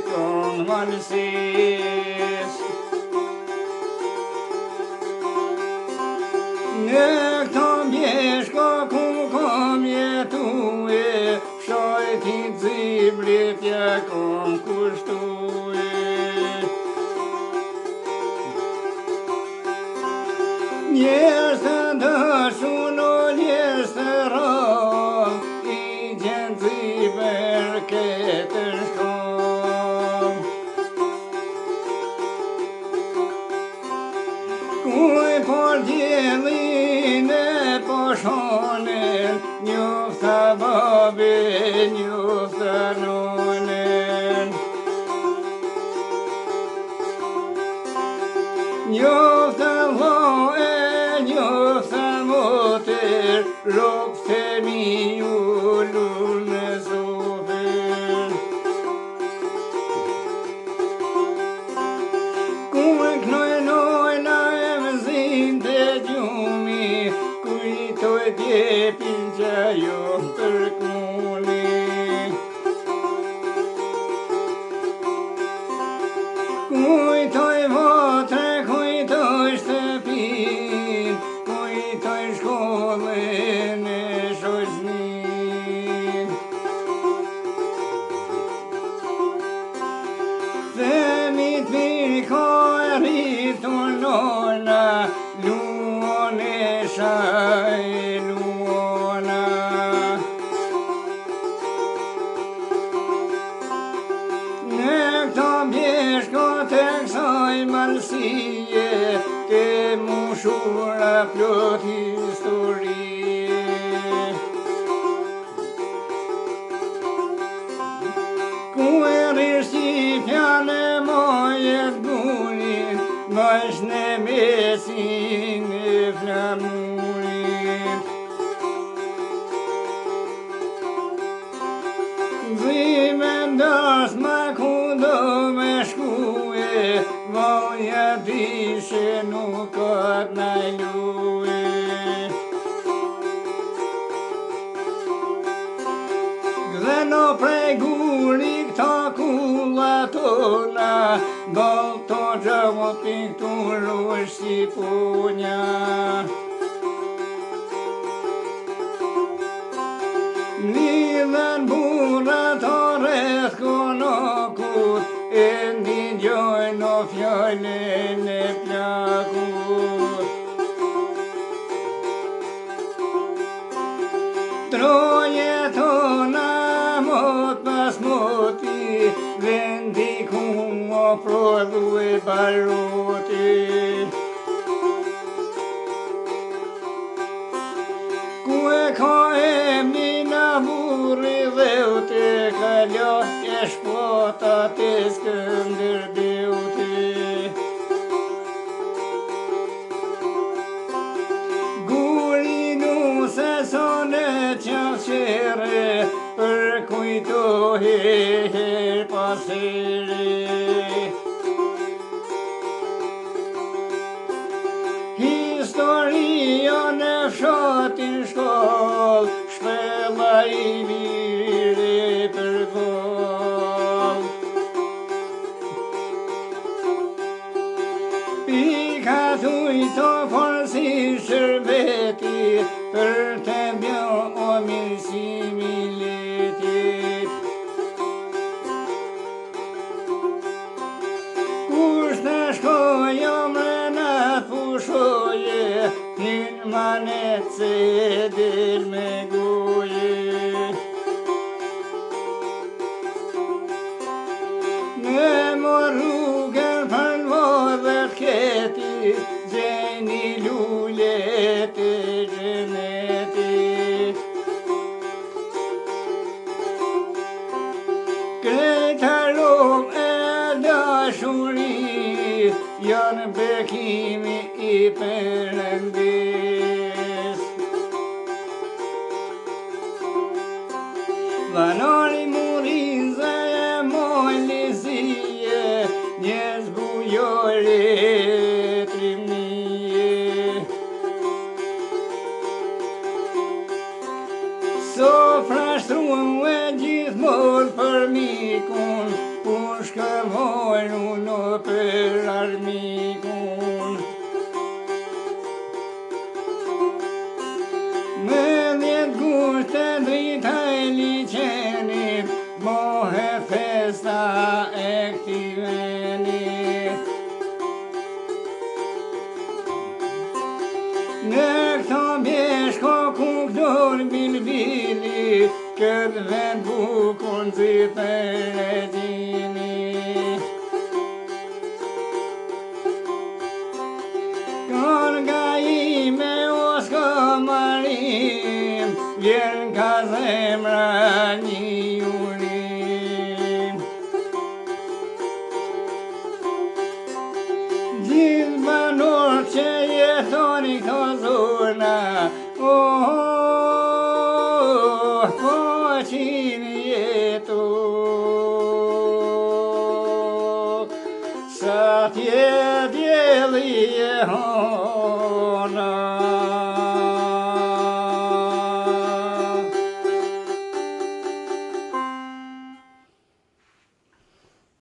kënë malësis. Në këto mjeshko ku kom jetue, shojtit ziblit ja kom kushtue. Njerës të dëshun o njerës të rom, i gjenë zibër ketër shkom. Kuj por djelin e po shonen, njofta babi, njofta nonen. Njofta vlo e njofta moter, ropë të mi u lullë në sofer. Kuj knoj nojna e mëzim të gjumi, kujtoj tjepin që jo tërkuni. Kujtoj votre, kujtoj shtëpin, kujtoj shkollën e shoqnin. Themit mirë ka e rritur nona, luon e shaj luona. Në këto bjeshko të kësaj malësie, ke mushura plot historie. Ku e rishqipja në mojet burin, bash në mesin e flamurin. Zime ndas ma ku do me shkue, voja dishe nuk atë najlue. Dhe no prej guri këta kulla tona, bol to gjëmo pikturu shqiponja. Lidhen burra të rreth konokut, e ndigjojnë o fjallën e plakut. Troje tona mot pas moti, vendi ku o prodhu e baroti. Ku e ka emnin a burri dhe u te kaljo e shpota te Skënderbeuti. Guri nuse sone qafqere, për kujtohi her pas here. Historia në fshatin shkoll, shpella i liri për goll. Pika tujto por si shërbeti, për të bjo o mirësimi letit. Kush të shkojo mrenat pushoje, hin manet se del me goje. Në mor rrugën për vodhet keti, gjeni lullet e gjenetit. Krejta rom e dashuri, janë bekimi i Perëndis. Vanori murin ze e mojlisie, njerëz bujore trimnie. Sofra shtruan e gjithmonë për mikun, ku shkëvojnë në për armikun. Me 10 gusht të drita e liqenit, mohe festa e këti venit. Në këto bjeshko ku këdor bilbili, këtë vend bukur nëzit e regjini. Korga ime o s'ko marim, vjen ka zemra një urim. Gjithë banor që jetoni këto zona, po qinë jetu. Sa tje djeli e